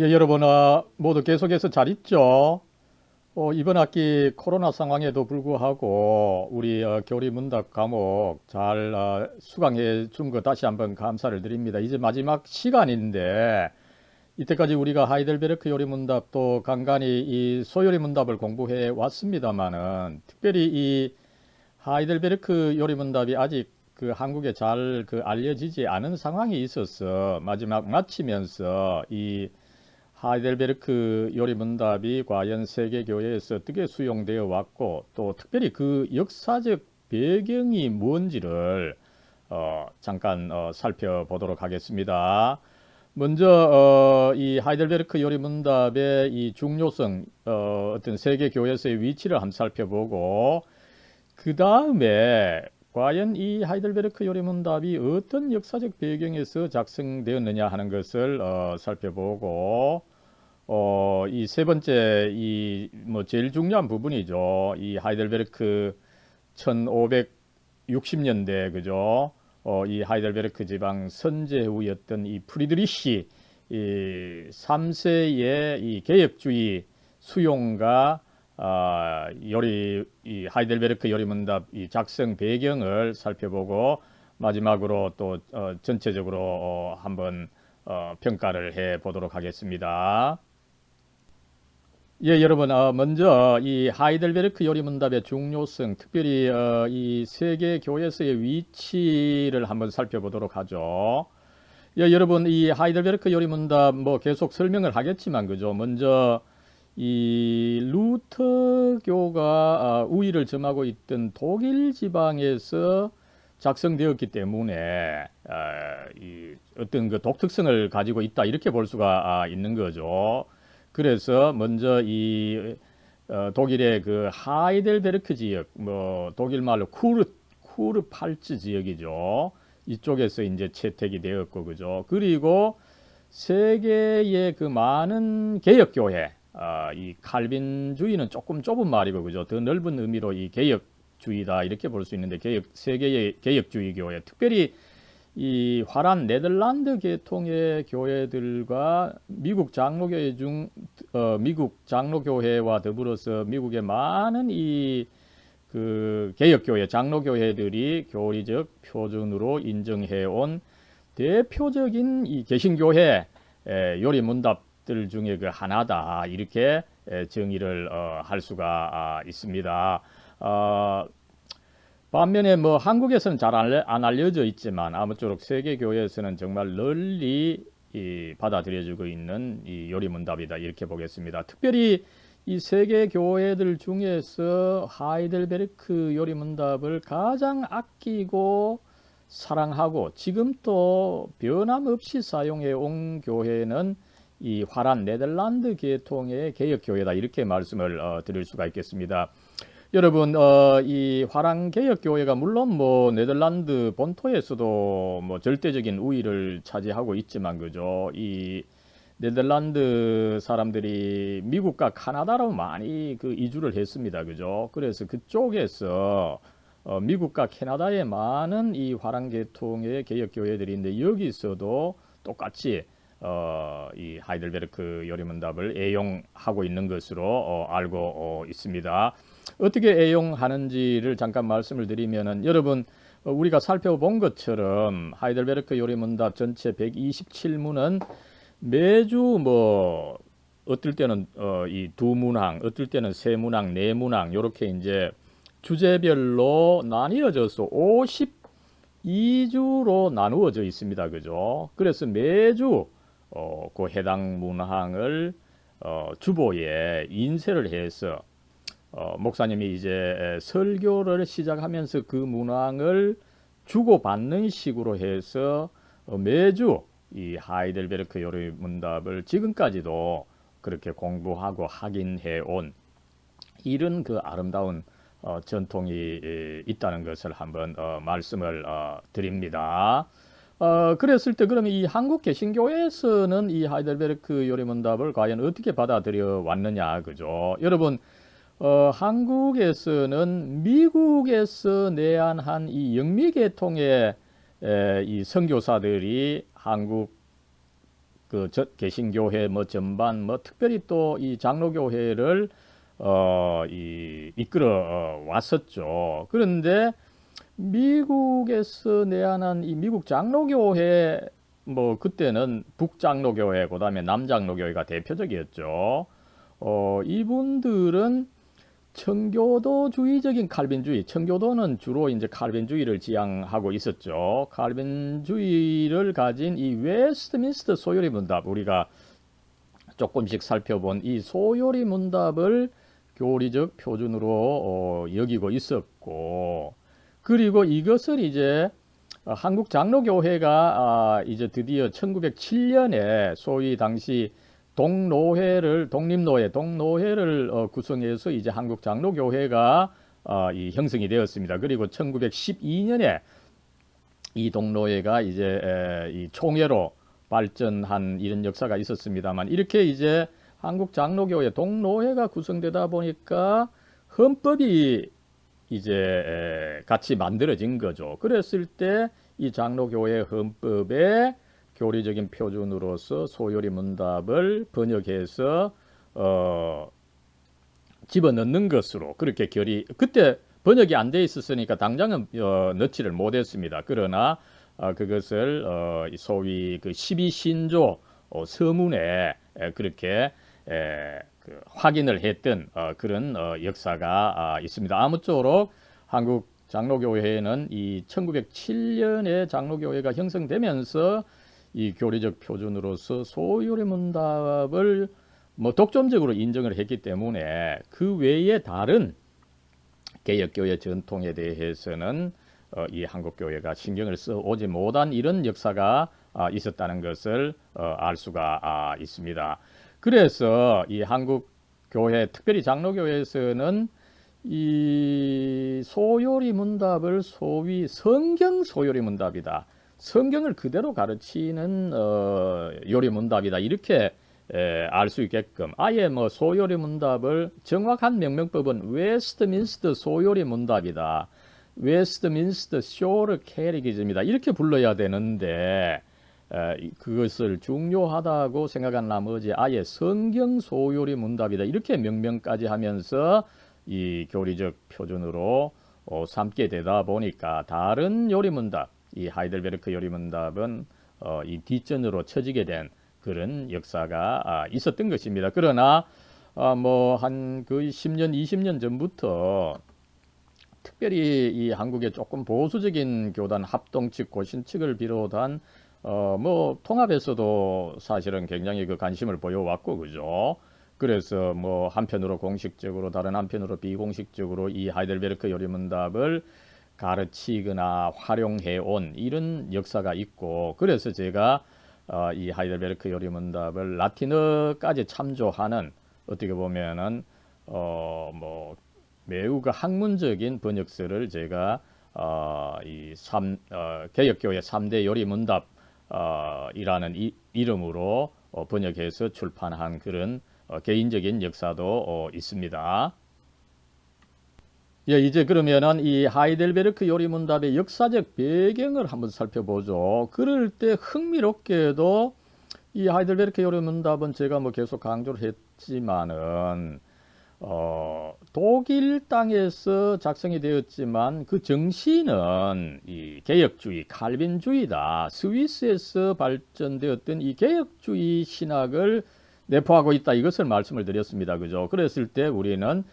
예, 여러분, 모두 계속해서 잘 있죠? 이번 학기 코로나 상황에도 불구하고 우리 교리 문답 과목 잘 수강해 준 거 다시 한번 감사를 드립니다. 이제 마지막 시간인데 이때까지 우리가 하이델베르크 요리 문답도 간간히 이 소요리 문답을 공부해 왔습니다만은 특별히 이 하이델베르크 요리 문답이 아직 그 한국에 잘 알려지지 않은 상황이 있어서 마지막 마치면서 이 하이델베르크 요리 문답이 과연 세계 교회에서 어떻게 수용되어 왔고 또 특별히 그 역사적 배경이 뭔지를 잠깐 살펴보도록 하겠습니다. 먼저 이 하이델베르크 요리 문답의 이 중요성, 어떤 세계 교회에서의 위치를 한번 살펴보고 그 다음에 과연 이 하이델베르크 요리 문답이 어떤 역사적 배경에서 작성되었느냐 하는 것을 살펴보고 이 세 번째 이 뭐 제일 중요한 부분이죠. 이 하이델베르크 1560년대 그죠? 이 하이델베르크 지방 선제후였던 이 프리드리히 이 3세의 이 개혁주의 수용가 요리 이 하이델베르크 요리문답 이 작성 배경을 살펴보고 마지막으로 또 전체적으로 한번 평가를 해 보도록 하겠습니다. 예, 여러분, 먼저 이 하이델베르크 요리문답의 중요성, 특별히 이 세계 교회에서의 위치를 한번 살펴보도록 하죠. 예, 여러분, 이 하이델베르크 요리문답 뭐 계속 설명을 하겠지만, 그죠? 먼저 이 루터교가 우위를 점하고 있던 독일 지방에서 작성되었기 때문에 이 어떤 그 독특성을 가지고 있다 이렇게 볼 수가 있는 거죠. 그래서 먼저 이 독일의 그 하이델베르크 지역, 뭐 독일 말로 쿠르팔츠 지역이죠. 이쪽에서 이제 채택이 되었고, 그죠. 그리고 세계의 그 많은 개혁교회, 이 칼빈주의는 조금 좁은 말이고, 그죠. 더 넓은 의미로 이 개혁주의다 이렇게 볼 수 있는데, 세계의 개혁주의 교회, 특별히 이 화란 네덜란드 계통의 교회들과 미국 장로교회와 더불어서 미국의 많은 이 그 개혁교회, 장로교회들이 교리적 표준으로 인정해온 대표적인 이 개신교회 요리 문답들 중에 그 하나다 이렇게 정의를 할 수가 있습니다. 반면에 뭐 한국에서는 잘 안 알려져 있지만 아무쪼록 세계 교회에서는 정말 널리 받아들여지고 있는 이 요리문답이다 이렇게 보겠습니다. 특별히 이 세계 교회들 중에서 하이델베르크 요리문답을 가장 아끼고 사랑하고 지금 또 변함없이 사용해 온 교회는 이 화란 네덜란드 계통의 개혁교회다 이렇게 말씀을 드릴 수가 있겠습니다. 여러분, 이 화랑개혁교회가 물론 뭐 네덜란드 본토에서도 뭐 절대적인 우위를 차지하고 있지만, 그죠? 이 네덜란드 사람들이 미국과 카나다로 많이 그 이주를 했습니다, 그죠? 그래서 그쪽에서 미국과 캐나다에 많은 이 화랑계통의 개혁교회들이 있는데 여기서도 똑같이 이 하이델베르크 요리문답을 애용하고 있는 것으로 알고 있습니다. 어떻게 애용하는지를 잠깐 말씀을 드리면은 여러분 우리가 살펴본 것처럼 하이델베르크 요리문답 전체 127문은 매주 뭐 어떨 때는 이 두 문항, 어떨 때는 세 문항, 네 문항 이렇게 이제 주제별로 나뉘어져서 52주로 나누어져 있습니다. 그죠? 그래서 매주 그 해당 문항을 주보에 인쇄를 해서 목사님이 이제 설교를 시작하면서 그 문항을 주고받는 식으로 해서 매주 이 하이델베르크 요리 문답을 지금까지도 그렇게 공부하고 확인해 온 이런 그 아름다운 전통이 있다는 것을 한번 말씀을 드립니다. 그랬을 때 그러면 이 한국 개신교에서는 이 하이델베르크 요리 문답을 과연 어떻게 받아들여 왔느냐, 그죠? 여러분, 한국에서는 미국에서 내한한 이 영미계통의 이 선교사들이 한국 개신교회 뭐 전반 뭐 특별히 또 이 장로교회를 이끌어 왔었죠. 그런데 미국에서 내한한 이 미국 장로교회 뭐 그때는 북장로교회 그다음에 남장로교회가 대표적이었죠. 이분들은 청교도주의적인 칼빈주의, 청교도는 주로 이제 칼빈주의를 지향하고 있었죠. 칼빈주의를 가진 이 웨스트민스터 소요리 문답, 우리가 조금씩 살펴본 이 소요리 문답을 교리적 표준으로 여기고 있었고, 그리고 이것을 이제 한국 장로교회가 이제 드디어 1907년에 소위 당시 동노회를 구성해서 이제 한국 장로교회가 이 형성이 되었습니다. 그리고 1912년에 이 동노회가 이제 이 총회로 발전한 이런 역사가 있었습니다만, 이렇게 이제 한국 장로교회 동노회가 구성되다 보니까 헌법이 이제 같이 만들어진 거죠. 그랬을 때 이 장로교회 헌법에 교리적인 표준으로서 소요리 문답을 번역해서 집어넣는 것으로 그렇게 그때 번역이 안 돼 있었으니까 당장은 넣지를 못했습니다. 그러나 그것을 소위 그 12신조 서문에 그렇게 그 확인을 했던 그런 역사가 있습니다. 아무쪼록 한국 장로교회는 이 1907년에 장로교회가 형성되면서 이 교리적 표준으로서 소요리 문답을 뭐 독점적으로 인정을 했기 때문에 그 외에 다른 개혁교회 전통에 대해서는 이 한국교회가 신경을 써 오지 못한 이런 역사가 있었다는 것을 알 수가 있습니다. 그래서 이 한국교회, 특별히 장로교회에서는 이 소요리 문답을 소위 성경 소요리 문답이다, 성경을 그대로 가르치는 요리 문답이다, 이렇게 알 수 있게끔 아예 뭐 소요리 문답을 정확한 명명법은 웨스트민스터 소요리 문답이다, 웨스트민스터 쇼르 캐리기즘이다, 이렇게 불러야 되는데 그것을 중요하다고 생각한 나머지 아예 성경 소요리 문답이다, 이렇게 명명까지 하면서 이 교리적 표준으로 삼게 되다 보니까 다른 요리 문답, 이 하이델베르크 요리 문답은 이 뒷전으로 처지게 된 그런 역사가 있었던 것입니다. 그러나 뭐 한 거의 10년, 20년 전부터 특별히 이 한국의 조금 보수적인 교단 합동 측, 고신 측을 비롯한 뭐 통합에서도 사실은 굉장히 그 관심을 보여왔고, 그죠? 그래서 뭐 한편으로 공식적으로, 다른 한편으로 비공식적으로 이 하이델베르크 요리 문답을 가르치거나 활용해 온 이런 역사가 있고, 그래서 제가 이 하이델베르크 요리 문답을 라틴어까지 참조하는, 어떻게 보면은 뭐 매우 그 학문적인 번역서를 제가 개혁교회 3대 요리 문답 이라는 이름으로 번역해서 출판한 그런 개인적인 역사도 있습니다. 예, 이제 그러면은 이 하이델베르크 요리 문답의 역사적 배경을 한번 살펴보죠. 그럴 때 흥미롭게도 이 하이델베르크 요리 문답은 제가 뭐 계속 강조를 했지만은 독일 땅에서 작성이 되었지만 그 정신은 이 개혁주의, 칼빈주의다. 스위스에서 발전되었던 이 개혁주의 신학을 내포하고 있다, 이것을 말씀을 드렸습니다. 그죠? 그랬을 때 우리는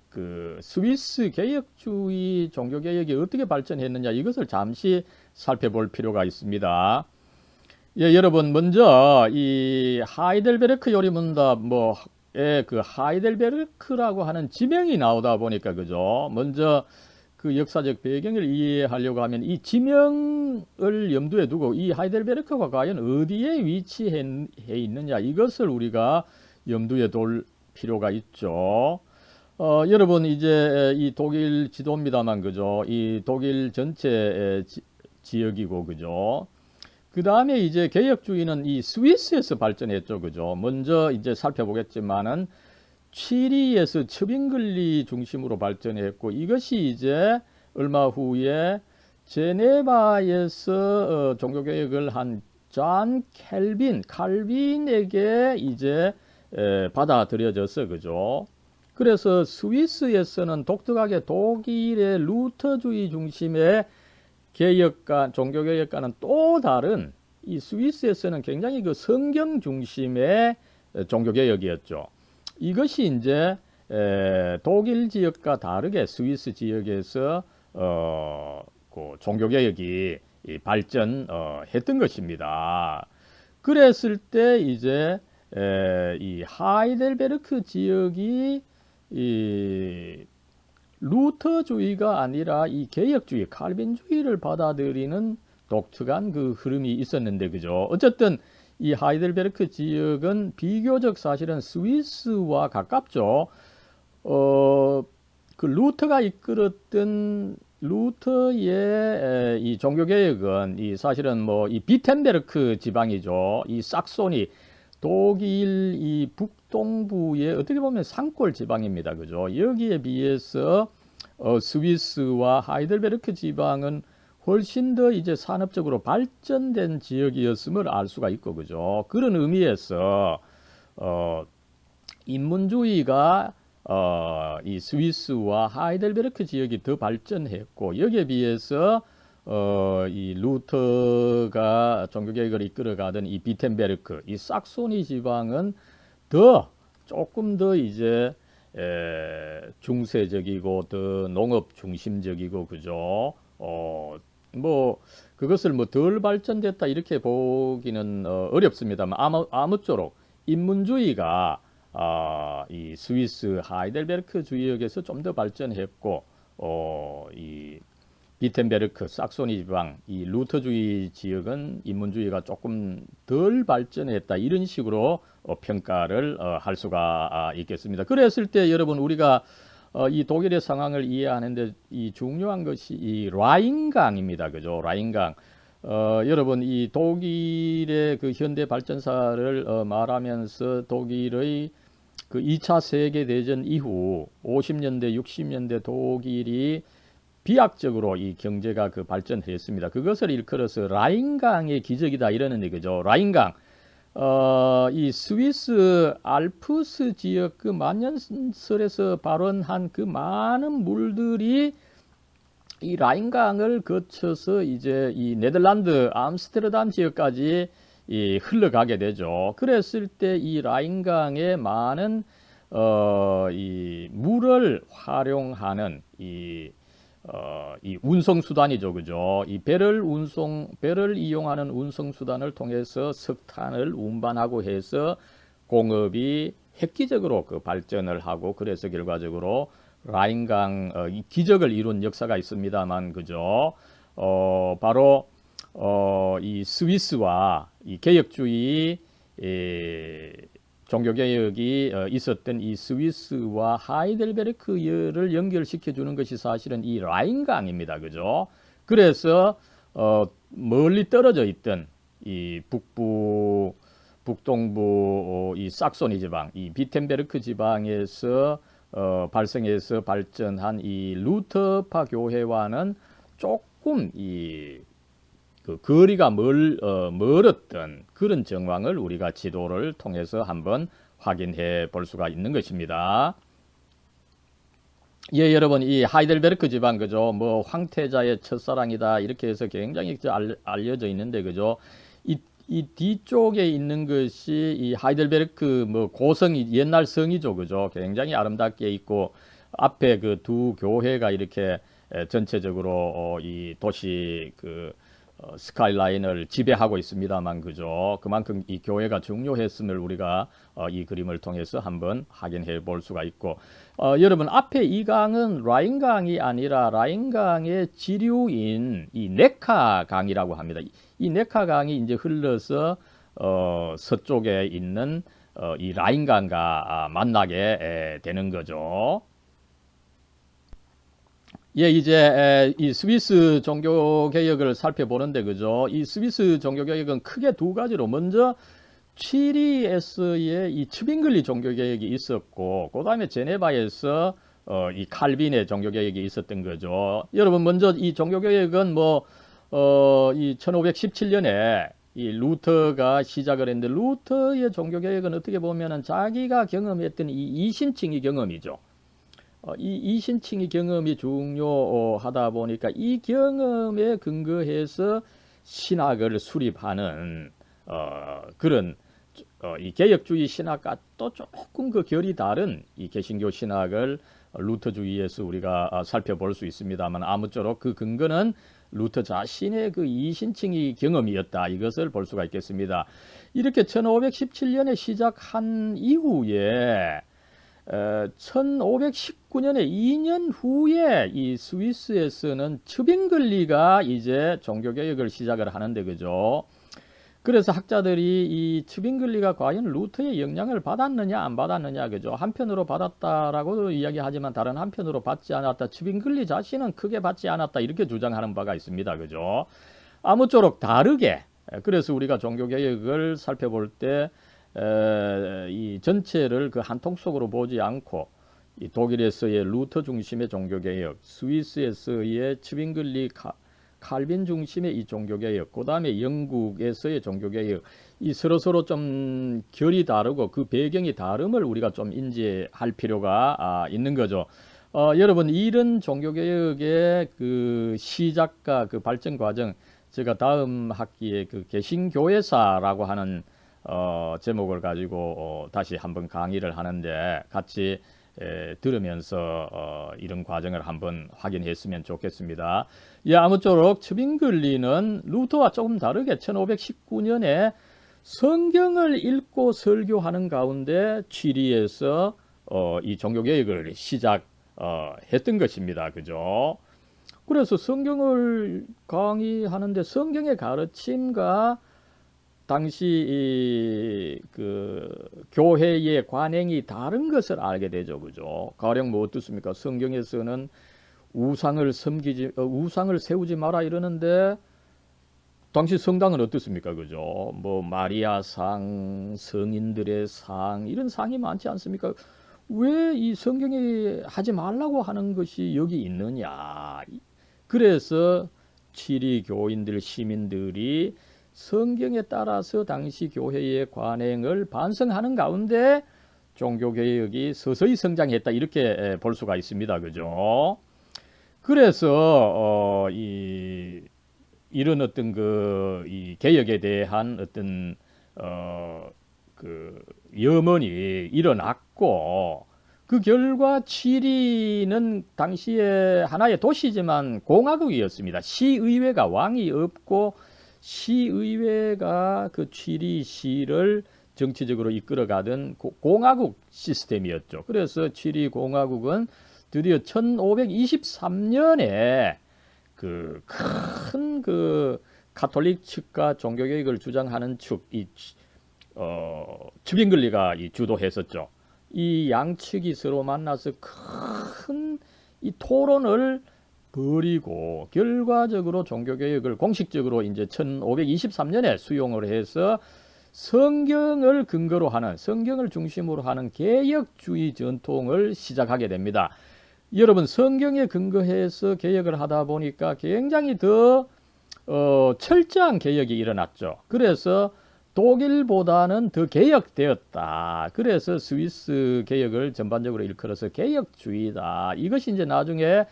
그 스위스 개혁주의 종교개혁이 어떻게 발전했느냐, 이것을 잠시 살펴볼 필요가 있습니다. 예, 여러분, 먼저 이 하이델베르크 요리 문답 그 하이델베르크라고 하는 지명이 나오다 보니까, 그죠? 먼저 그 역사적 배경을 이해하려고 하면 이 지명을 염두에 두고 이 하이델베르크가 과연 어디에 위치해 있느냐, 이것을 우리가 염두에 둘 필요가 있죠. 여러분, 이제 이 독일 지도입니다만, 그죠? 이 독일 전체 지역이고, 그죠? 그 다음에 이제 개혁주의는 이 스위스에서 발전했죠, 그죠? 먼저 이제 살펴보겠지만은 취리에서 첩인글리 중심으로 발전했고, 이것이 이제 얼마 후에 제네바에서 종교개혁을 한 존 칼빈에게 이제 받아들여졌어, 그죠? 그래서 스위스에서는 독특하게 독일의 루터주의 중심의 개혁과 종교개혁과는 또 다른 이 스위스에서는 굉장히 그 성경 중심의 종교개혁이었죠. 이것이 이제 독일 지역과 다르게 스위스 지역에서 그 종교개혁이 발전했던 것입니다. 그랬을 때 이제 이 하이델베르크 지역이 이 루터주의가 아니라 이 개혁주의, 칼빈주의를 받아들이는 독특한 그 흐름이 있었는데, 그죠? 어쨌든 이 하이델베르크 지역은 비교적 사실은 스위스와 가깝죠. 그 루터가 이끌었던 루터의 이 종교개혁은 이 사실은 뭐 이 비텐베르크 지방이죠. 이 삭소니 독일 이 북동부의 어떻게 보면 산골 지방입니다. 그죠? 여기에 비해서 스위스와 하이델베르크 지방은 훨씬 더 이제 산업적으로 발전된 지역이었음을 알 수가 있고, 그죠? 그런 의미에서 인문주의가 이 스위스와 하이델베르크 지역이 더 발전했고, 여기에 비해서 이 루터가 종교개혁을 이끌어가던 이 비텐베르크, 이 삭소니 지방은 조금 더 이제 중세적이고 더 농업 중심적이고, 그죠? 뭐 그것을 뭐 덜 발전됐다 이렇게 보기는 어렵습니다만 아무쪼록 인문주의가 이 스위스 하이델베르크 지역에서 좀 더 발전했고, 이 비텐베르크, 삭소니 지방, 이 루터주의 지역은 인문주의가 조금 덜 발전했다 이런 식으로 평가를 할 수가 있겠습니다. 그랬을 때 여러분 우리가 이 독일의 상황을 이해하는데 이 중요한 것이 이 라인강입니다. 그죠? 라인강. 여러분 이 독일의 그 현대 발전사를 말하면서 독일의 그 2차 세계대전 이후 50년대, 60년대 독일이 비약적으로 이 경제가 그 발전했습니다. 그것을 일컬어서 라인강의 기적이다 이러는데, 그죠? 라인강. 이 스위스 알프스 지역 그 만년설에서 발원한 그 많은 물들이 이 라인강을 거쳐서 이제 이 네덜란드 암스테르담 지역까지 흘러가게 되죠. 그랬을 때 이 라인강의 많은 이 물을 활용하는 이 운송 수단이죠, 그죠? 이 배를 이용하는 운송 수단을 통해서 석탄을 운반하고 해서 공업이 획기적으로 그 발전을 하고, 그래서 결과적으로 라인강 이 기적을 이룬 역사가 있습니다만, 그죠? 바로 이 스위스와 이 개혁주의 종교개혁이 있었던 이 스위스와 하이델베르크를 연결시켜 주는 것이 사실은 이 라인강입니다. 그죠? 그래서 멀리 떨어져 있던 이 북동부 이 삭소니 지방, 이 비텐베르크 지방에서 발생해서 발전한 이 루터파 교회와는 조금 그 거리가 멀었던 그런 정황을 우리가 지도를 통해서 한번 확인해 볼 수가 있는 것입니다. 예, 여러분, 이 하이델베르크 지방, 그죠? 뭐, 황태자의 첫사랑이다. 이렇게 해서 굉장히 알려져 있는데, 그죠? 이 뒤쪽에 있는 것이 이 하이델베르크 뭐 고성이 옛날 성이죠. 그죠? 굉장히 아름답게 있고, 앞에 그 두 교회가 이렇게 전체적으로 이 도시 그 스카이라인을 지배하고 있습니다만, 그죠? 그만큼 이 교회가 중요했음을 우리가 이 그림을 통해서 한번 확인해 볼 수가 있고, 여러분 앞에 이 강은 라인강이 아니라 라인강의 지류인 이 네카강이라고 합니다. 이 네카강이 이제 흘러서 서쪽에 있는 이 라인강과 만나게 되는 거죠. 예, 이제 이 스위스 종교 개혁을 살펴보는데, 그죠? 이 스위스 종교 개혁은 크게 두 가지로, 먼저 취리에서의 이 츠빙글리 종교 개혁이 있었고, 그 다음에 제네바에서 이 칼빈의 종교 개혁이 있었던 거죠. 여러분, 먼저 이 종교 개혁은 뭐 이 1517년에 이 루터가 시작을 했는데 루터의 종교개혁은 어떻게 보면은 자기가 경험했던 이 이신칭의 경험이죠. 이 이신칭의 경험이 중요하다 보니까 이 경험에 근거해서 신학을 수립하는 그런 이 개혁주의 신학과 또 조금 그 결이 다른 이 개신교 신학을 루터주의에서 우리가 살펴볼 수 있습니다만 아무쪼록 그 근거는 루터 자신의 그 이신칭의 경험이었다 이것을 볼 수가 있겠습니다. 이렇게 1517년에 시작한 이후에 1519년에 2년 후에 이 스위스에서는 츠빙글리가 이제 종교개혁을 시작을 하는데 그죠? 그래서 학자들이 이 츠빙글리가 과연 루터의 영향을 받았느냐 안 받았느냐 그죠? 한편으로 받았다라고 이야기하지만 다른 한편으로 받지 않았다. 츠빙글리 자신은 크게 받지 않았다 이렇게 주장하는 바가 있습니다. 그죠? 아무쪼록 다르게 그래서 우리가 종교개혁을 살펴볼 때 이 전체를 그 한 통 속으로 보지 않고 이 독일에서의 루터 중심의 종교개혁, 스위스에서의 츠빙글리 칼빈 중심의 이 종교개혁, 그 다음에 영국에서의 종교개혁, 이 서로 좀 결이 다르고 그 배경이 다름을 우리가 좀 인지할 필요가 있는 거죠. 여러분 이런 종교개혁의 그 시작과 그 발전 과정, 제가 다음 학기에 그 개신교회사라고 하는 제목을 가지고 다시 한번 강의를 하는데 같이 들으면서 이런 과정을 한번 확인했으면 좋겠습니다. 예, 아무쪼록 츠빙글리는 루터와 조금 다르게 1519년에 성경을 읽고 설교하는 가운데 취리에서 이 종교개혁을 시작했던 것입니다. 그죠? 그래서 성경을 강의하는데 성경의 가르침과 당시 그 교회의 관행이 다른 것을 알게 되죠, 그죠? 가령 뭐 어떻습니까? 성경에서는 우상을 세우지 마라 이러는데 당시 성당은 어떻습니까, 그죠? 뭐 마리아 상, 성인들의 상 이런 상이 많지 않습니까? 왜 이 성경에 하지 말라고 하는 것이 여기 있느냐? 그래서 취리 교인들, 시민들이 성경에 따라서 당시 교회의 관행을 반성하는 가운데 종교개혁이 서서히 성장했다 이렇게 볼 수가 있습니다. 그죠? 그래서 이런 어떤 이 개혁에 대한 어떤 그 염원이 일어났고 그 결과 취리는 당시에 하나의 도시지만 공화국이었습니다. 시의회가 왕이 없고 시의회가 그 취리시를 정치적으로 이끌어가던 공화국 시스템이었죠. 그래서 취리 공화국은 드디어 1523년에 그 큰 그 가톨릭 측과 종교개혁을 주장하는 측, 츠빙글리가 주도했었죠. 이 양측이 서로 만나서 큰 이 토론을 벌이고 결과적으로 종교개혁을 공식적으로 이제 1523년에 수용을 해서 성경을 근거로 하는 성경을 중심으로 하는 개혁주의 전통을 시작하게 됩니다. 여러분 성경에 근거해서 개혁을 하다 보니까 굉장히 더 철저한 개혁이 일어났죠. 그래서 독일보다는 더 개혁되었다. 그래서 스위스 개혁을 전반적으로 일컬어서 개혁주의다. 이것이 이제 나중에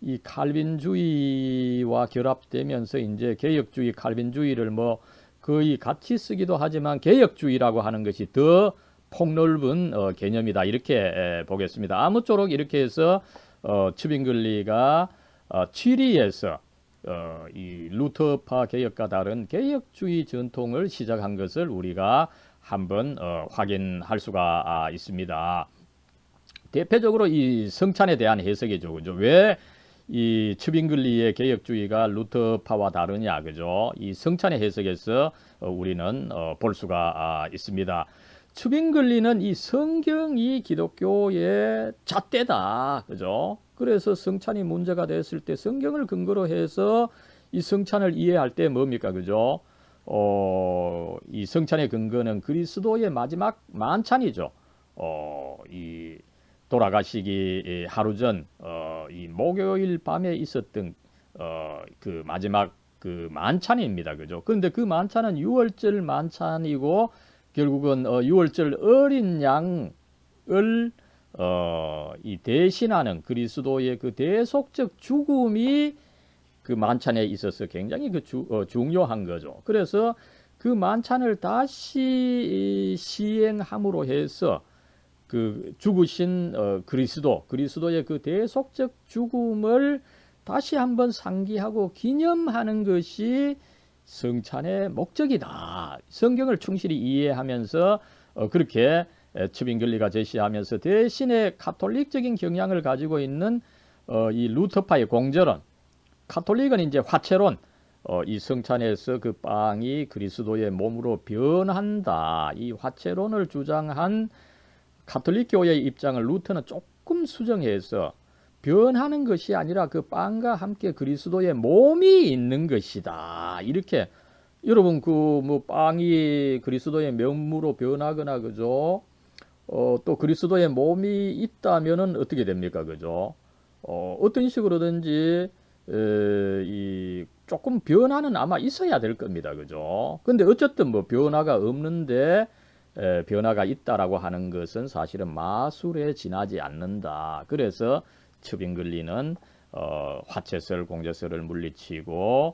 이 칼빈주의와 결합되면서 이제 개혁주의, 칼빈주의를 뭐 거의 같이 쓰기도 하지만 개혁주의라고 하는 것이 더 폭넓은 개념이다. 이렇게 보겠습니다. 아무쪼록 이렇게 해서 츠빙글리가 취리에서 이 루터파 개혁과 다른 개혁주의 전통을 시작한 것을 우리가 한번 확인할 수가 있습니다. 대표적으로 이 성찬에 대한 해석이죠. 그죠? 왜 이 츠빙글리의 개혁주의가 루터파와 다르냐, 그죠? 이 성찬의 해석에서 우리는 볼 수가 있습니다. 츠빙글리는 이 성경이 기독교의 잣대다, 그죠? 그래서 성찬이 문제가 됐을 때 성경을 근거로 해서 이 성찬을 이해할 때 뭡니까, 그죠? 이 성찬의 근거는 그리스도의 마지막 만찬이죠. 이 돌아가시기 하루 전, 이 목요일 밤에 있었던 그 마지막 그 만찬입니다. 그죠? 그런데 그 만찬은 유월절 만찬이고 결국은 유월절 어린 양을 이 대신하는 그리스도의 그 대속적 죽음이 그 만찬에 있어서 굉장히 그 중요한 거죠. 그래서 그 만찬을 다시 시행함으로 해서 그 죽으신 그리스도의 그 대속적 죽음을 다시 한번 상기하고 기념하는 것이 성찬의 목적이다. 성경을 충실히 이해하면서 그렇게 츠빙글리가 제시하면서 대신에 가톨릭적인 경향을 가지고 있는 이 루터파의 공저론, 가톨릭은 이제 화채론, 이 성찬에서 그 빵이 그리스도의 몸으로 변한다. 이 화채론을 주장한 가톨릭 교회의 입장을 루터는 조금 수정해서 변하는 것이 아니라 그 빵과 함께 그리스도의 몸이 있는 것이다. 이렇게 여러분 그 뭐 빵이 그리스도의 면무로 변하거나 그죠? 또 그리스도의 몸이 있다면은 어떻게 됩니까? 그죠? 어떤 식으로든지 이 조금 변화는 아마 있어야 될 겁니다. 그죠? 근데 어쨌든 뭐 변화가 없는데 변화가 있다라고 하는 것은 사실은 마술에 지나지 않는다. 그래서 츠빙글리는 화채설, 공제설을 물리치고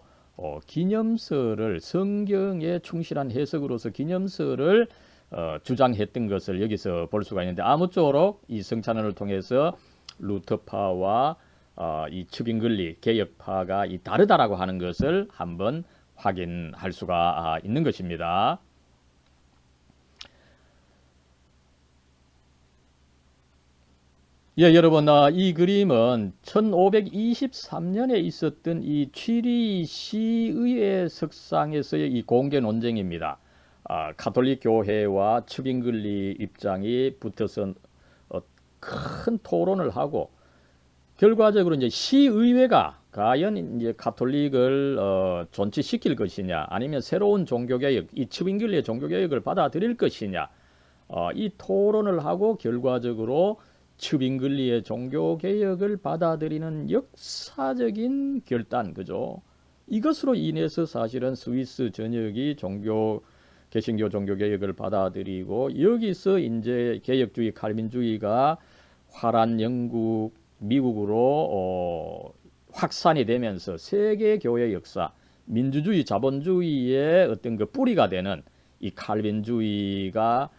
기념설을 성경에 충실한 해석으로서 기념설을 주장했던 것을 여기서 볼 수가 있는데 아무쪼록 이 성찬을 통해서 루터파와 이 츠빙글리 개혁파가 이 다르다라고 하는 것을 한번 확인할 수가 있는 것입니다. 예, 여러분, 이 그림은 1523년에 있었던 이 취리 시의회 석상에서의 이 공개 논쟁입니다. 가톨릭 교회와 츠빙글리 입장이 붙어서 큰 토론을 하고 결과적으로 이제 시의회가 과연 이제 가톨릭을 존치시킬 것이냐, 아니면 새로운 종교개혁, 이 츠빙글리의 종교개혁을 받아들일 것이냐, 이 토론을 하고 결과적으로 츠빙글리의 종교개혁을 받아들이는 역사적인 결단, 그죠? 이것으로 인해서 사실은 스위스 전역이 개신교 종교개혁을 받아들이고 여기서 이제 개혁주의, 칼빈주의가 화란 영국, 미국으로 확산이 되면서 세계 교회 역사, 민주주의, 자본주의의 어떤 그 뿌리가 되는 이 칼빈주의가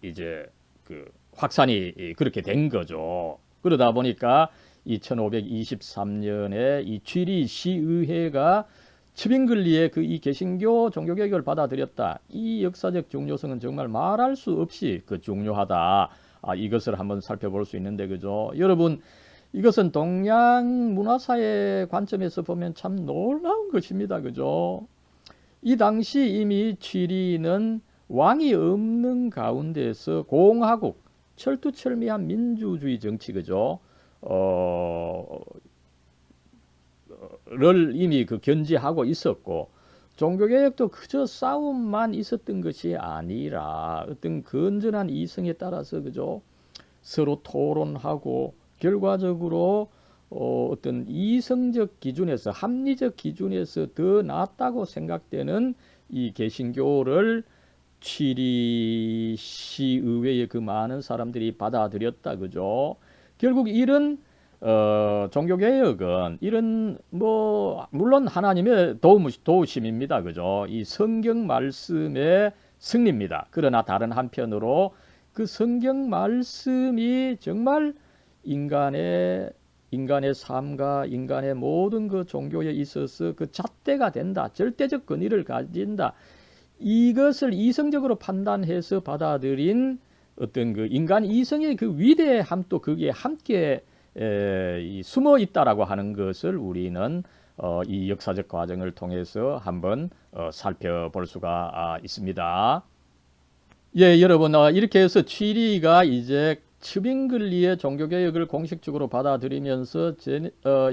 이제 그 확산이 그렇게 된 거죠. 그러다 보니까 1523년에 이 취리 시의회가 츠빙글리의 그 이 개신교 종교개혁을 받아들였다. 이 역사적 중요성은 정말 말할 수 없이 그 중요하다. 이것을 한번 살펴볼 수 있는데 그죠? 여러분, 이것은 동양 문화사의 관점에서 보면 참 놀라운 것입니다. 그죠? 이 당시 이미 취리는 왕이 없는 가운데서 공화국, 철두철미한 민주주의 정치, 그죠? 를 이미 그 견지하고 있었고, 종교개혁도 그저 싸움만 있었던 것이 아니라 어떤 건전한 이성에 따라서 그죠? 서로 토론하고 결과적으로 어떤 이성적 기준에서 합리적 기준에서 더 낫다고 생각되는 이 개신교를 취리 시의회의 그 많은 사람들이 받아들였다 그죠? 결국 이런 종교개혁은 이런 뭐 물론 하나님의 도우심입니다. 그죠? 이 성경 말씀의 승리입니다. 그러나 다른 한편으로 그 성경 말씀이 정말 인간의 삶과 인간의 모든 그 종교에 있어서 그 잣대가 된다. 절대적 권위를 가진다. 이것을 이성적으로 판단해서 받아들인 어떤 그 인간 이성의 그 위대함도 거기에 함께 숨어 있다라고 하는 것을 우리는 이 역사적 과정을 통해서 한번 살펴볼 수가 있습니다. 예, 여러분, 이렇게 해서 취리가 이제 츠빙글리의 종교개혁을 공식적으로 받아들이면서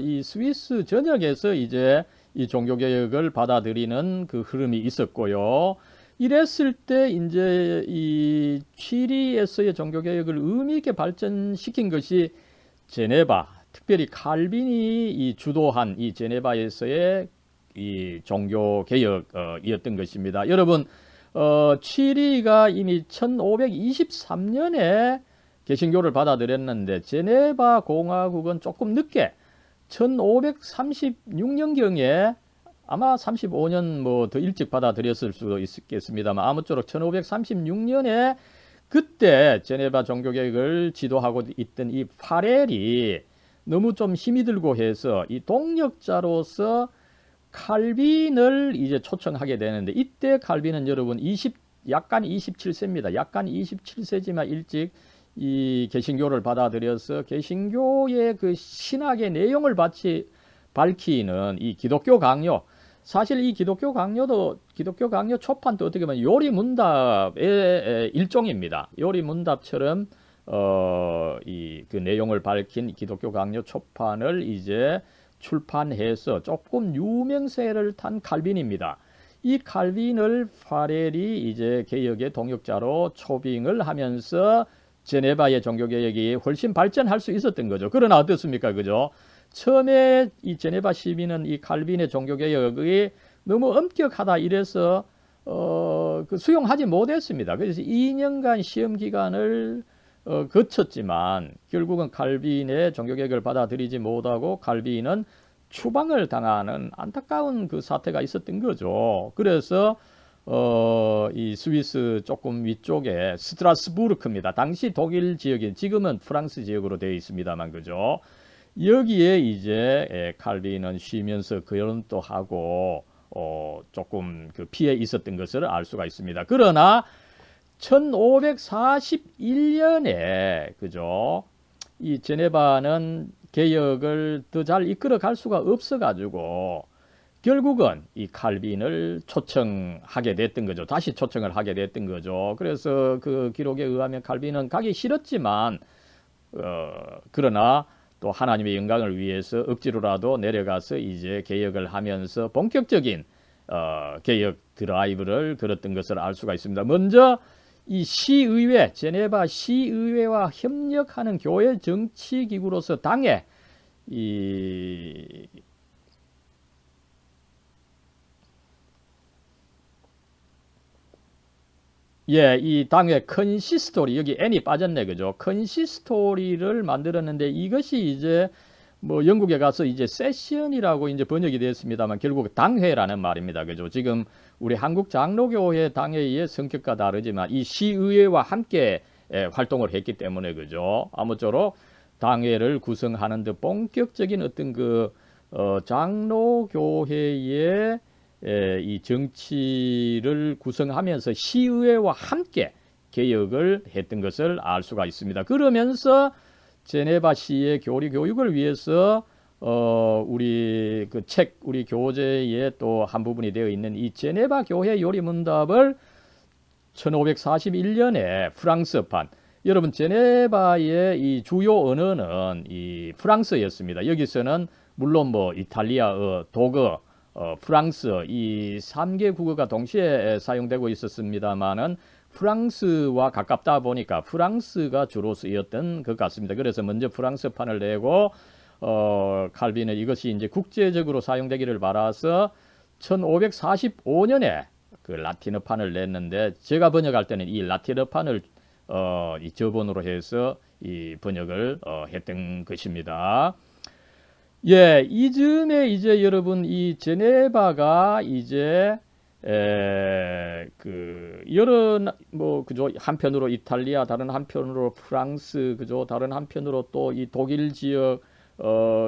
이 스위스 전역에서 이제 이 종교개혁을 받아들이는 그 흐름이 있었고요. 이랬을 때 이제 이 취리에서의 종교개혁을 의미 있게 발전시킨 것이 제네바, 특별히 칼빈이 이 주도한 이 제네바에서의 이 종교 개혁이었던 것입니다. 여러분, 취리가 이미 1523년에 개신교를 받아들였는데 제네바 공화국은 조금 늦게 1536년경에 아마 35년 뭐 더 일찍 받아들였을 수도 있겠습니다만 아무쪼록 1536년에 그때 제네바 종교개혁을 지도하고 있던 이 파렐이 너무 좀 힘이 들고 해서 이 동력자로서 칼빈을 이제 초청하게 되는데 이때 칼빈은 여러분 약간 27세입니다. 약간 27세지만 일찍 이 개신교를 받아들여서 개신교의 그 신학의 내용을 밝히는 이 기독교 강요, 사실 이 기독교 강요 초판도 어떻게 보면 요리문답의 일종입니다. 요리문답처럼 이 그 내용을 밝힌 기독교 강요 초판을 이제 출판해서 조금 유명세를 탄 칼빈입니다. 이 칼빈을 파렐이 이제 개혁의 동역자로 초빙을 하면서 제네바의 종교개혁이 훨씬 발전할 수 있었던 거죠. 그러나 어떻습니까? 그죠? 처음에 이 제네바 시민은 이 칼빈의 종교개혁이 너무 엄격하다 이래서 그 수용하지 못했습니다. 그래서 2년간 시험 기간을 거쳤지만 결국은 칼빈의 종교개혁을 받아들이지 못하고 칼빈은 추방을 당하는 안타까운 그 사태가 있었던 거죠. 그래서 이 스위스 조금 위쪽에 스트라스부르크입니다. 당시 독일 지역인 지금은 프랑스 지역으로 되어 있습니다만 그죠. 여기에 이제 칼빈은 쉬면서 결혼도 하고 조금 그 피해 있었던 것을 알 수가 있습니다. 그러나 1541년에 그죠. 이 제네바는 개혁을 더 잘 이끌어 갈 수가 없어 가지고 결국은 이 칼빈을 초청하게 됐던 거죠. 다시 초청을 하게 됐던 거죠. 그래서 그 기록에 의하면 칼빈은 가기 싫었지만 그러나 또 하나님의 영광을 위해서 억지로라도 내려가서 이제 개혁을 하면서 본격적인 개혁 드라이브를 걸었던 것을 알 수가 있습니다. 먼저 이 시의회, 제네바 시의회와 협력하는 교회 정치기구로서 당에 이 당의 컨시스토리, 여기 N이 빠졌네, 그죠? 컨시스토리를 만들었는데 이것이 이제 뭐 영국에 가서 이제 세션이라고 이제 번역이 되었습니다만 결국 당회라는 말입니다, 그죠? 지금 우리 한국 장로교회 당회의 성격과 다르지만 이 시의회와 함께 활동을 했기 때문에 그죠? 아무쪼록 당회를 구성하는 데 본격적인 어떤 그 장로교회의 이 정치를 구성하면서 시의회와 함께 개혁을 했던 것을 알 수가 있습니다. 그러면서 제네바 시의 교리 교육을 위해서 우리 그 우리 교재에 또 한 부분이 되어 있는 이 제네바 교회 요리 문답을 1541년에 프랑스판, 여러분 제네바의 이 주요 언어는 이 프랑스였습니다. 여기서는 물론 뭐 이탈리아어, 독어, 프랑스 이 3개 국어가 동시에 사용되고 있었습니다만은 프랑스와 가깝다 보니까 프랑스가 주로 쓰였던 것 같습니다. 그래서 먼저 프랑스판을 내고 칼빈은 이것이 이제 국제적으로 사용되기를 바라서 1545년에 그 라틴어판을 냈는데 제가 번역할 때는 이 라틴어판을 이 저본으로 해서 이 번역을 했던 것입니다. 이즈음에 이제 여러분 이 제네바가 이제 그 여러 뭐 그죠, 한편으로 이탈리아, 다른 한편으로 프랑스, 그죠, 다른 한편으로 또 이 독일 지역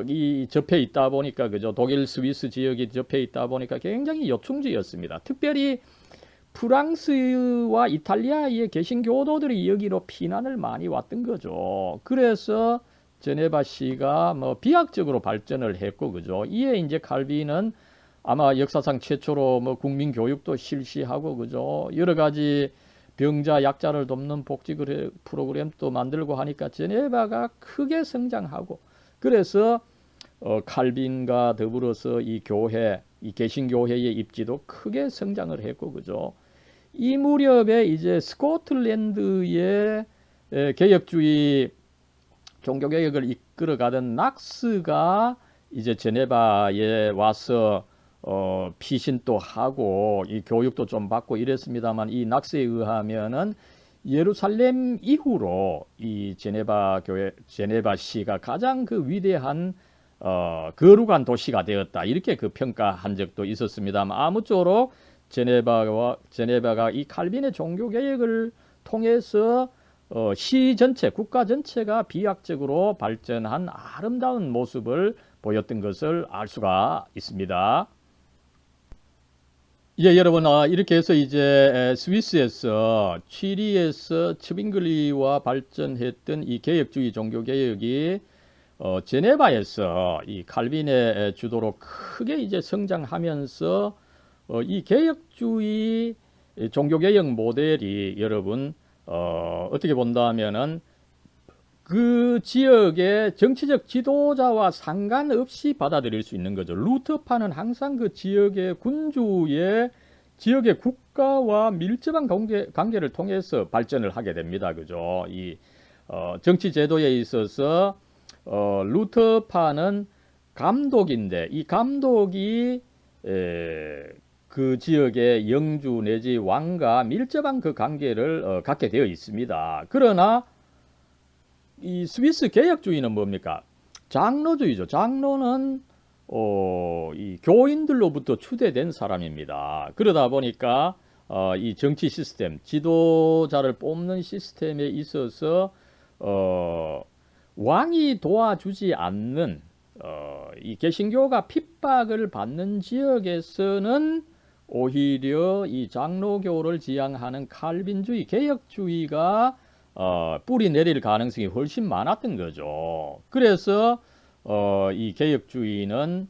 이 접해 있다 보니까 그죠, 독일 스위스 지역이 접해 있다 보니까 굉장히 요충지였습니다. 특별히 프랑스와 이탈리아에 계신 교도들이 여기로 피난을 많이 왔던 거죠. 그래서 제네바시가 뭐 비약적으로 발전을 했고 그죠. 이에 이제 칼빈은 아마 역사상 최초로 뭐 국민 교육도 실시하고 그죠. 여러 가지 병자 약자를 돕는 복지 프로그램도 만들고 하니까 제네바가 크게 성장하고 그래서 칼빈과 더불어서 이 교회, 이 개신교회의 입지도 크게 성장을 했고 그죠. 이 무렵에 이제 스코틀랜드의 개혁주의 종교개혁을 이끌어가던 낙스가 이제 제네바에 와서 피신도 하고 이 교육도 좀 받고 이랬습니다만 이 낙서에 의하면은 예루살렘 이후로 이 제네바 시가 가장 그 위대한 거룩한 도시가 되었다 이렇게 그 평가한 적도 있었습니다만 아무쪼록 제네바가 이 칼빈의 종교 개혁을 통해서 시 전체, 국가 전체가 비약적으로 발전한 아름다운 모습을 보였던 것을 알 수가 있습니다. 예, 여러분, 이렇게 해서 이제 스위스에서 취리에서 츠빙글리와 발전했던 이 개혁주의 종교 개혁이 제네바에서 이 칼빈의 주도로 크게 이제 성장하면서 이 개혁주의 종교 개혁 모델이 여러분 어떻게 본다면은 그 지역의 정치적 지도자와 상관없이 받아들일 수 있는 거죠. 루터파는 항상 그 지역의 군주의 지역의 국가와 밀접한 관계를 통해서 발전을 하게 됩니다. 그죠? 이 정치 제도에 있어서 루터파는 감독인데 이 감독이 그 지역의 영주 내지 왕과 밀접한 그 관계를 갖게 되어 있습니다. 그러나 이 스위스 개혁주의는 뭡니까? 장로주의죠. 장로는 이 교인들로부터 추대된 사람입니다. 그러다 보니까 이 정치 시스템, 지도자를 뽑는 시스템에 있어서 왕이 도와주지 않는 이 개신교가 핍박을 받는 지역에서는 오히려 이 장로교를 지향하는 칼빈주의, 개혁주의가 뿌리 내릴 가능성이 훨씬 많았던 거죠. 그래서 이 개혁주의는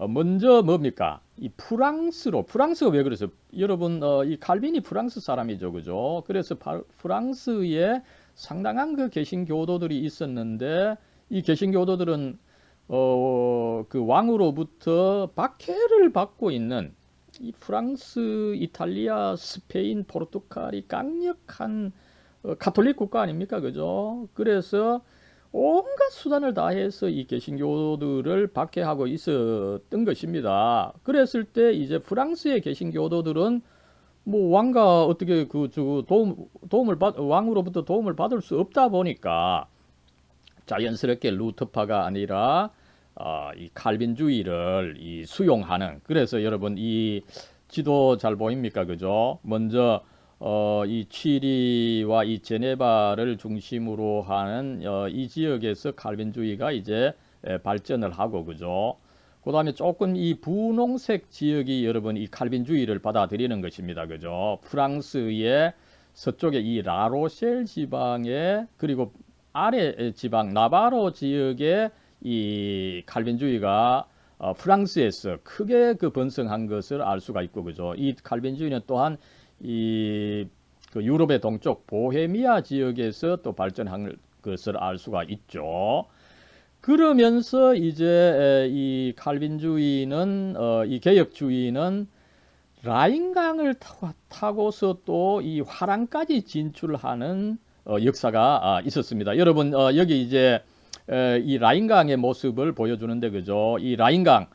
먼저 뭡니까? 이 프랑스가 왜 그랬어요? 여러분 이 칼빈이 프랑스 사람이죠, 그죠? 그래서 프랑스에 상당한 그 개신교도들이 있었는데 이 개신교도들은 그 왕으로부터 박해를 받고 있는 이 프랑스, 이탈리아, 스페인, 포르투갈이 강력한 가톨릭 국가 아닙니까? 그죠? 그래서 온갖 수단을 다해서 이 개신교도들을 박해하고 있었던 것입니다. 그랬을 때 이제 프랑스의 개신교도들은 뭐 왕과 어떻게 왕으로부터 도움을 받을 수 없다 보니까 자연스럽게 루터파가 아니라 이 칼빈주의를 수용하는. 그래서 여러분 이 지도 잘 보입니까? 그죠? 먼저 이 취리와 이 제네바를 중심으로 하는 이 지역에서 칼빈주의가 이제 발전을 하고, 그죠? 그 다음에 조금 이 분홍색 지역이 여러분 이 칼빈주의를 받아들이는 것입니다. 그죠? 프랑스의 서쪽에 이 라로셸 지방에 그리고 아래 지방 나바로 지역에 이 칼빈주의가 프랑스에서 크게 그 번성한 것을 알 수가 있고, 그죠? 이 칼빈주의는 또한 그 유럽의 동쪽 보헤미아 지역에서 또 발전한 것을 알 수가 있죠. 그러면서 이제 이 칼빈주의는 이 개혁주의는 라인강을 타고서 또 이 화랑까지 진출하는 역사가 있었습니다. 여러분 여기 이제 이 라인강의 모습을 보여주는데, 그죠? 이 라인강,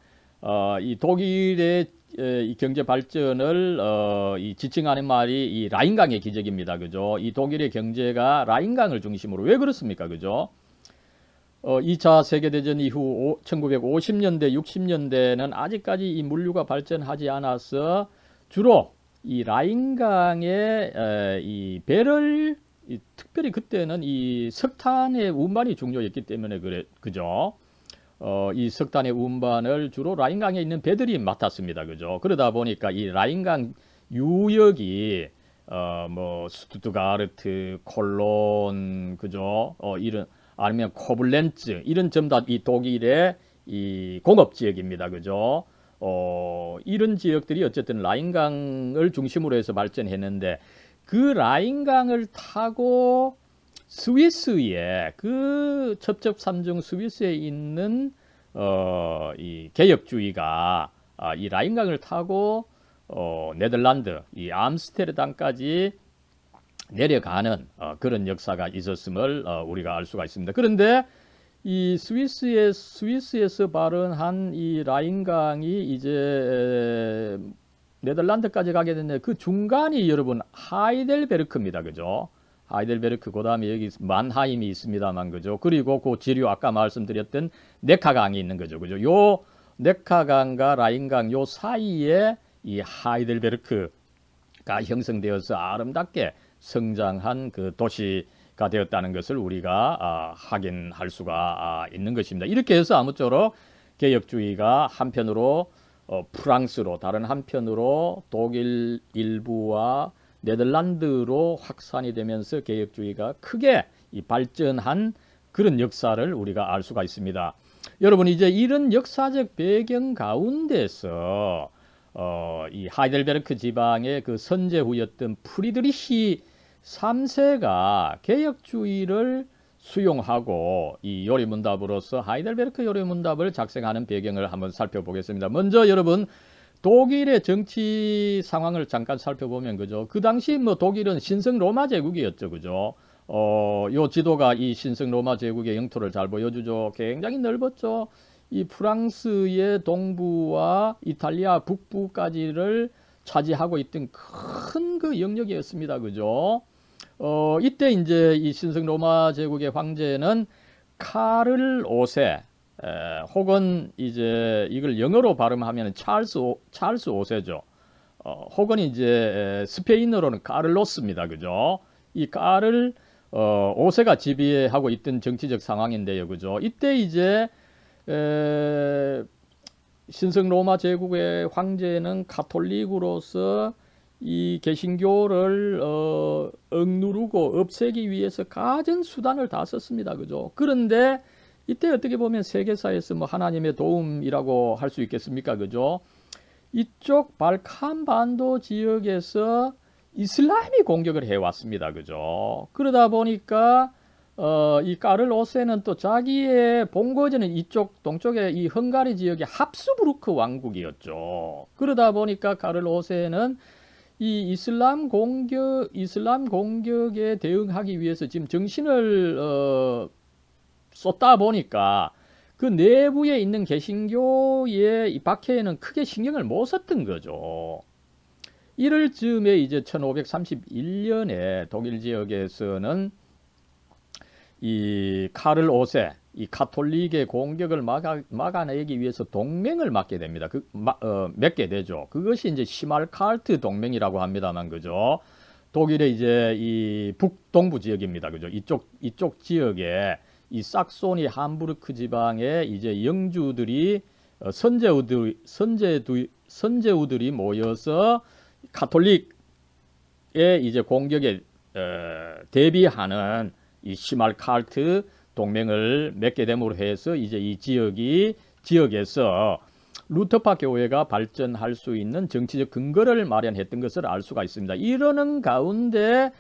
이 독일의 이 경제 발전을 이 지칭하는 말이 이 라인강의 기적입니다. 그죠? 이 독일의 경제가 라인강을 중심으로. 왜 그렇습니까? 그죠? 2차 세계대전 이후 1950년대, 60년대는 아직까지 이 물류가 발전하지 않아서 주로 이 라인강의 이 배를 특별히 그때는 이 석탄의 운반이 중요했기 때문에 그죠? 이 석탄의 운반을 주로 라인강에 있는 배들이 맡았습니다. 그죠? 그러다 보니까 이 라인강 유역이 뭐 스투트가르트, 콜론, 그죠? 이런 아니면 코블렌츠 이런 전부 다 이 독일의 이 공업 지역입니다. 그죠? 이런 지역들이 어쨌든 라인강을 중심으로 해서 발전했는데 그 라인강을 타고 스위스에 그 첩첩산중 스위스에 있는 이 개혁주의가 이 라인강을 타고 네덜란드 이 암스테르담까지 내려가는 그런 역사가 있었음을 우리가 알 수가 있습니다. 그런데 이 스위스에서 발언한 이 라인강이 이제 네덜란드까지 가게 됐는데 그 중간이 여러분 하이델베르크입니다. 그죠? 하이델베르크 그다음에 여기 만하임이 있습니다만 그죠? 그리고 그 지류 아까 말씀드렸던 네카강이 있는 거죠. 그죠? 요 네카강과 라인강 요 사이에 이 하이델베르크가 형성되어서 아름답게 성장한 그 도시가 되었다는 것을 우리가 확인할 수가 있는 것입니다. 이렇게 해서 아무쪼록 개혁주의가 한편으로 프랑스로 다른 한편으로 독일 일부와 네덜란드로 확산이 되면서 개혁주의가 크게 발전한 그런 역사를 우리가 알 수가 있습니다. 여러분 이제 이런 역사적 배경 가운데서 이 하이델베르크 지방의 그 선제후였던 프리드리히 3세가 개혁주의를 수용하고 이 요리문답으로서 하이델베르크 요리문답을 작성하는 배경을 한번 살펴보겠습니다. 먼저 여러분 독일의 정치 상황을 잠깐 살펴보면 그죠? 그 당시 뭐 독일은 신성 로마 제국이었죠. 그죠? 요 지도가 이 신성 로마 제국의 영토를 잘 보여주죠. 굉장히 넓었죠. 이 프랑스의 동부와 이탈리아 북부까지를 차지하고 있던 큰 그 영역이었습니다. 그죠? 이때 이제 이 신성 로마 제국의 황제는 카를 5세 혹은 이제 이걸 영어로 발음하면 찰스 5세죠. 혹은 이제 스페인어로는 카를로스입니다. 그죠? 이 카를 5세가 지배하고 있던 정치적 상황인데요. 그죠? 이때 이제 신성 로마 제국의 황제는 가톨릭으로서 이 개신교를 억누르고 없애기 위해서 가진 수단을 다 썼습니다. 그죠? 그런데 이때 어떻게 보면 세계사에서 뭐 하나님의 도움이라고 할 수 있겠습니까? 그죠? 이쪽 발칸 반도 지역에서 이슬람이 공격을 해왔습니다. 그죠? 그러다 보니까 이 까를 5세는 또 자기의 본거지는 이쪽 동쪽에 이 헝가리 지역의 합스부르크 왕국이었죠. 그러다 보니까 까를 5세는 이 이슬람 공격에 대응하기 위해서 지금 정신을 쏟다 보니까 그 내부에 있는 개신교의 이 박해에는 크게 신경을 못 썼던 거죠. 이럴 즈음에 이제 1531년에 독일 지역에서는 이 카를 5세, 이 가톨릭의 공격을 막아내기 위해서 동맹을 맺게 됩니다. 맺게 되죠. 그것이 이제 시말칼트 동맹이라고 합니다만, 그죠? 독일의 이제 이 북동부 지역입니다. 그죠? 이쪽 지역에 이 sak소니 함부르크 지방의 이제 영주들이 선제우들이 모여서 가톨릭의 이제 공격에 대비하는 이 시말칼트 동맹을 맺게 됨으로 해서 이제 이 지역에서 루터파 교회가 발전할 수 있는 정치적 근거를 마련했던 것을 알 수가 있습니다. 이러는 가운데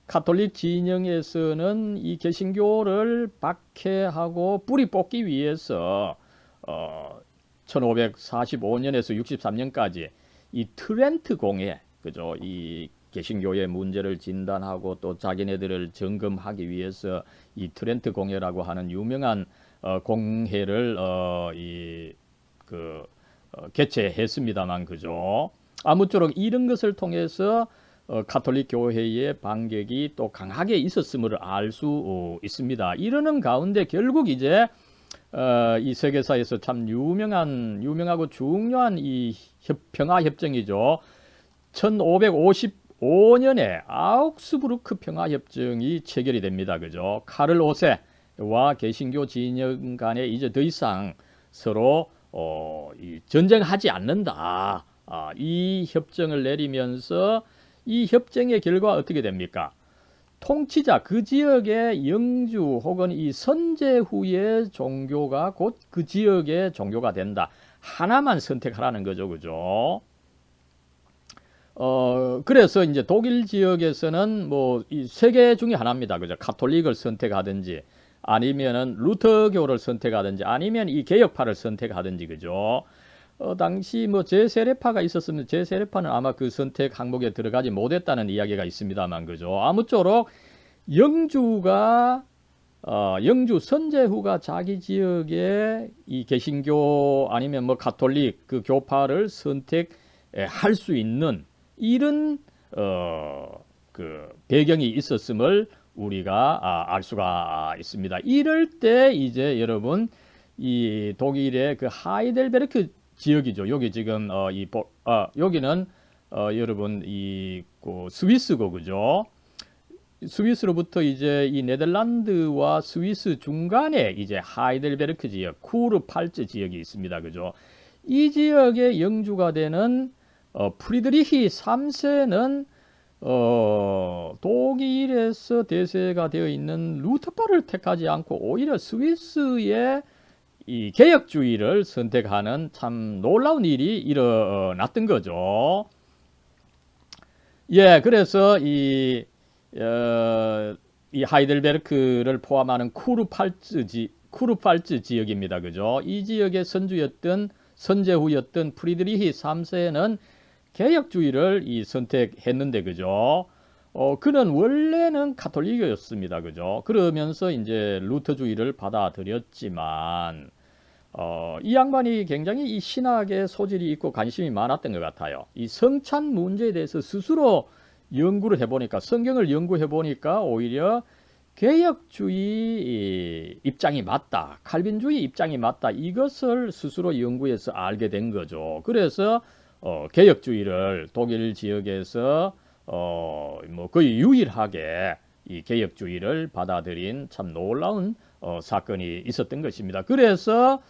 가톨릭 진영에서는 이 개신교를 박해하고 뿌리 뽑기 위해서 1545년에서 63년까지 이 트렌트 공회, 그죠? 이 개신교의 문제를 진단하고 또 자기네들을 점검하기 위해서 이 트렌트 공회라고 하는 유명한 공회를 개최했습니다만, 그죠? 아무쪼록 이런 것을 통해서 가톨릭 교회의 반격이 또 강하게 있었음을 알 수 있습니다. 이러는 가운데 결국 이제 이 세계사에서 참 유명하고 중요한 이 평화협정이죠. 1555년에 아우크스부르크 평화협정이 체결이 됩니다. 그죠? 카를 5세와 개신교 진영 간에 이제 더 이상 서로 전쟁하지 않는다. 이 협정을 내리면서 이 협정의 결과 어떻게 됩니까? 통치자, 그 지역의 영주 혹은 이 선제후의 종교가 곧 그 지역의 종교가 된다. 하나만 선택하라는 거죠. 그죠? 그래서 이제 독일 지역에서는 뭐 이 세 개 중에 하나입니다. 그죠? 가톨릭을 선택하든지 아니면은 루터교를 선택하든지 아니면 이 개혁파를 선택하든지, 그죠? 당시 뭐 제세례파가 있었으면 제세례파는 아마 그 선택 항목에 들어가지 못했다는 이야기가 있습니다만, 그죠? 아무쪼록 영주가 영주 선제후가 자기 지역에 이 개신교 아니면 뭐 가톨릭 그 교파를 선택할 수 있는 이런 그 배경이 있었음을 우리가 알 수가 있습니다. 이럴 때 이제 여러분 이 독일의 그 하이델베르크 지역이죠. 여기 지금 여기는 여러분 그 스위스고 그죠? 스위스로부터 이제 이 네덜란드와 스위스 중간에 이제 하이델베르크 지역, 쿠르팔츠 지역이 있습니다. 그죠? 이 지역의 영주가 되는 프리드리히 3세는 독일에서 대세가 되어 있는 루터파를 택하지 않고 오히려 스위스의 이 개혁주의를 선택하는 참 놀라운 일이 일어났던 거죠. 예, 그래서 이 하이델베르크를 포함하는 쿠르팔츠 지역입니다. 그죠? 이 지역의 선제후였던 프리드리히 3세는 개혁주의를 선택했는데, 그죠? 그는 원래는 가톨릭이었습니다. 그죠? 그러면서 이제 루터주의를 받아들였지만, 이 양반이 굉장히 이 신학에 소질이 있고 관심이 많았던 것 같아요. 이 성찬 문제에 대해서 스스로 연구를 해보니까, 성경을 연구해보니까 오히려 개혁주의 입장이 맞다, 칼빈주의 입장이 맞다, 이것을 스스로 연구해서 알게 된 거죠. 그래서 개혁주의를 독일 지역에서 뭐 거의 유일하게 이 개혁주의를 받아들인 참 놀라운 사건이 있었던 것입니다. 그래서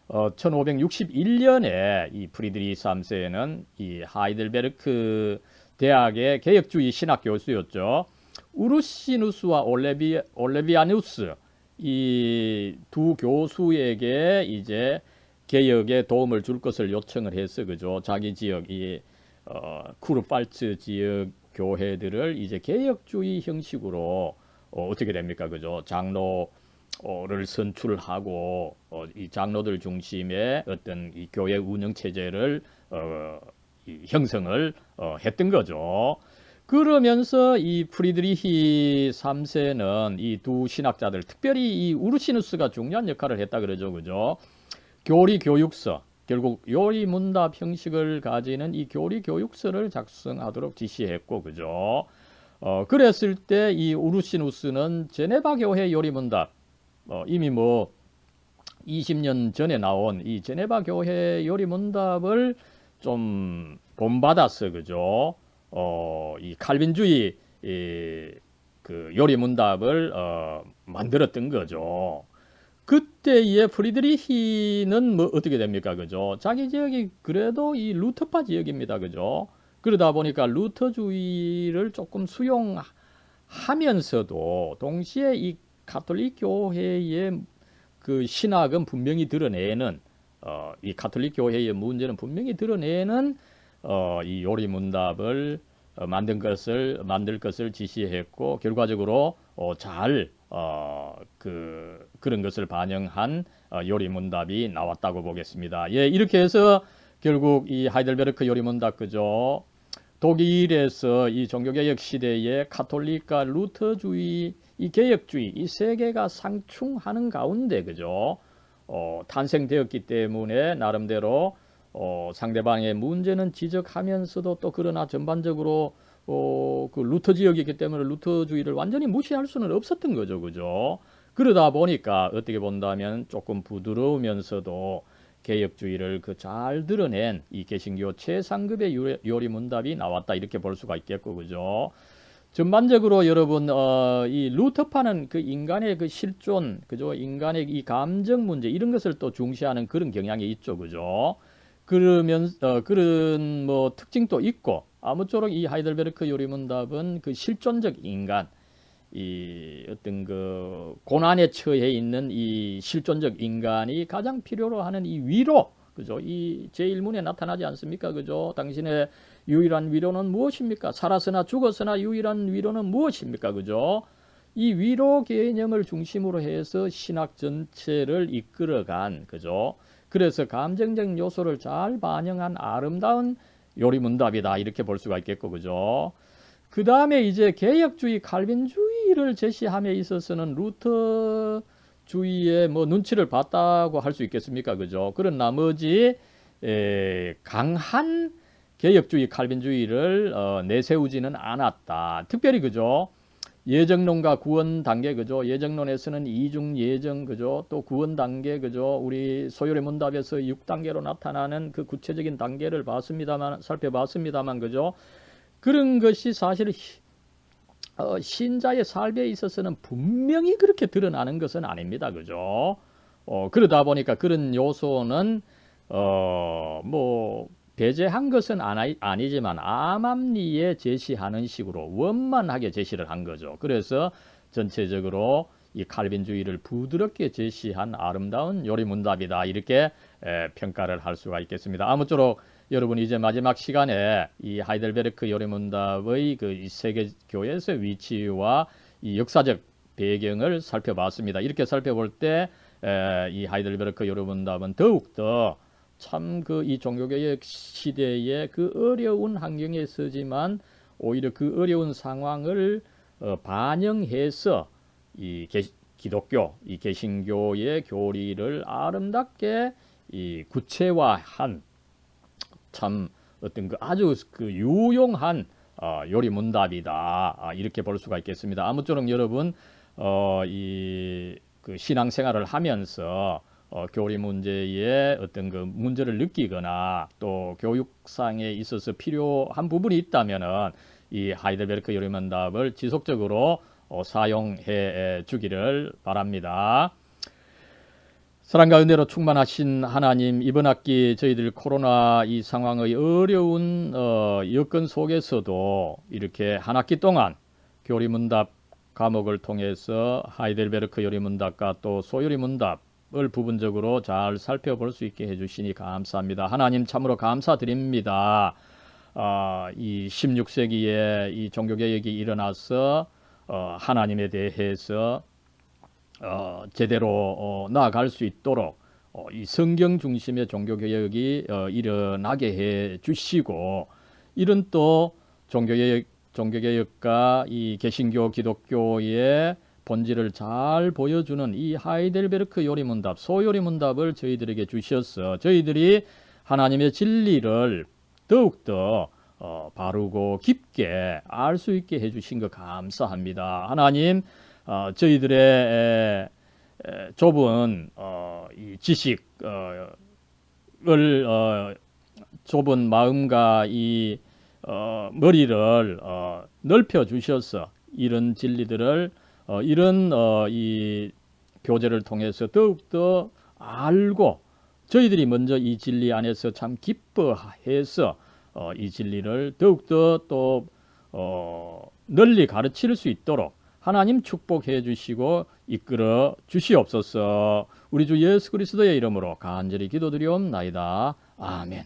1561년에 이 프리드리히 3세는 이 하이델베르크 대학의 개혁주의 신학 교수였죠. 우르시누스와 올레비아누스 이 두 교수에게 이제 개혁에 도움을 줄 것을 요청을 했어, 그죠? 자기 지역 이 쿠르팔츠 지역 교회들을 이제 개혁주의 형식으로 어떻게 됩니까, 그죠? 장로를 선출하고 이 장로들 중심의 어떤 이 교회 운영 체제를 형성을 했던 거죠. 그러면서 이 프리드리히 3세는 이 두 신학자들, 특별히 이 우르시누스가 중요한 역할을 했다 그러죠, 그죠? 교리 교육서, 결국 요리 문답 형식을 가지는 이 교리 교육서를 작성하도록 지시했고, 그죠? 그랬을 때 이 우르시누스는 제네바 교회 요리 문답, 이미 뭐 20년 전에 나온 이 제네바 교회 요리 문답을 좀 본받았어, 그죠? 이 칼빈주의 그 요리 문답을 만들었던 거죠. 그때의 프리드리히는 뭐 어떻게 됩니까, 그죠? 자기 지역이 그래도 이 루터파 지역입니다, 그죠? 그러다 보니까 루터주의를 조금 수용하면서도 동시에 이 가톨릭 교회의 그 신학은 분명히 드러내는 이 가톨릭 교회의 문제는 분명히 드러내는 이 요리 문답을 만들 것을 지시했고, 결과적으로 그런 것을 반영한 요리 문답이 나왔다고 보겠습니다. 예, 이렇게 해서 결국 이 하이델베르크 요리 문답, 그죠? 독일에서 이 종교개혁 시대에 가톨릭과 루터주의, 이 개혁주의, 이 세 개가 상충하는 가운데, 그죠? 탄생되었기 때문에 나름대로 상대방의 문제는 지적하면서도 또 그러나 전반적으로 그 루터 지역이기 때문에 루터주의를 완전히 무시할 수는 없었던 거죠, 그죠? 그러다 보니까 어떻게 본다면 조금 부드러우면서도 개혁주의를 잘 드러낸 이 개신교 최상급의 요리 문답이 나왔다, 이렇게 볼 수가 있겠고, 그죠? 전반적으로 여러분 이 루터파는 그 인간의 그 실존, 그죠? 인간의 이 감정 문제 이런 것을 또 중시하는 그런 경향이 있죠, 그죠? 그런 뭐 특징도 있고, 아무쪼록 이 하이델베르크 요리 문답은 그 실존적 인간, 이 어떤 그 고난에 처해 있는 이 실존적 인간이 가장 필요로 하는 이 위로, 그죠? 이 제1문에 나타나지 않습니까, 그죠? 당신의 유일한 위로는 무엇입니까? 살아서나 죽어서나 유일한 위로는 무엇입니까, 그죠? 이 위로 개념을 중심으로 해서 신학 전체를 이끌어간, 그죠? 그래서 감정적 요소를 잘 반영한 아름다운 요리문답이다, 이렇게 볼 수가 있겠고, 그죠? 그 다음에 이제 개혁주의, 칼빈주의 진리를 제시함에 있어서는 루터주의의 뭐 눈치를 봤다고 할 수 있겠습니까? 그죠? 그런 나머지 강한 개혁주의 칼빈주의를 내세우지는 않았다. 특별히 그죠? 예정론과 구원 단계 그죠? 예정론에서는 이중 예정 그죠? 또 구원 단계 그죠? 우리 소요리 문답에서 6단계로 나타나는 그 구체적인 단계를 살펴봤습니다만 그죠? 그런 것이 사실 신자의 삶에 있어서는 분명히 그렇게 드러나는 것은 아닙니다. 그죠? 그러다 보니까 그런 요소는 뭐 배제한 것은 아니지만 암암리에 제시하는 식으로 원만하게 제시를 한 거죠. 그래서 전체적으로 이 칼빈주의를 부드럽게 제시한 아름다운 요리문답이다. 이렇게 평가를 할 수가 있겠습니다. 아무쪼록 여러분 이제 마지막 시간에 이 하이델베르크 요리문답의 그 세계 교회에서의 위치와 이 역사적 배경을 살펴봤습니다. 이렇게 살펴볼 때 이 하이델베르크 요리문답은 더욱더 참 그 이 종교개혁 시대의 그 어려운 환경에서지만 오히려 그 어려운 상황을 반영해서 이 기독교, 이 개신교의 교리를 아름답게 이 구체화한 참 어떤 그 아주 그 유용한 요리 문답이다. 이렇게 볼 수가 있겠습니다. 아무쪼록 여러분 이 그 신앙생활을 하면서 교리 문제에 어떤 그 문제를 느끼거나 또 교육상에 있어서 필요한 부분이 있다면은 이 하이델베르크 요리문답을 지속적으로 사용해 주기를 바랍니다. 사랑과 은혜로 충만하신 하나님, 이번 학기 저희들 코로나 이 상황의 어려운 여건 속에서도 이렇게 한 학기 동안 교리문답 과목을 통해서 하이델베르크 요리문답과 또 소요리문답을 부분적으로 잘 살펴볼 수 있게 해주시니 감사합니다. 하나님 참으로 감사드립니다. 이 16세기에 이 종교개혁이 일어나서 하나님에 대해서 제대로 나아갈 수 있도록 이 성경 중심의 종교개혁이 일어나게 해 주시고, 이런 또 종교개혁과 이 개신교 기독교의 본질을 잘 보여주는 이 하이델베르크 요리문답, 소요리문답을 저희들에게 주셔서 저희들이 하나님의 진리를 더욱더 바르고 깊게 알 수 있게 해주신 것 감사합니다. 하나님, 저희들의 좁은 이 지식을 좁은 마음과 이 머리를 넓혀 주셔서 이런 진리들을 이런 이 교재를 통해서 더욱더 알고 저희들이 먼저 이 진리 안에서 참 기뻐해서 이 진리를 더욱더 또 널리 가르칠 수 있도록 하나님 축복해 주시고 이끌어 주시옵소서. 우리 주 예수 그리스도의 이름으로 간절히 기도드리옵나이다. 아멘.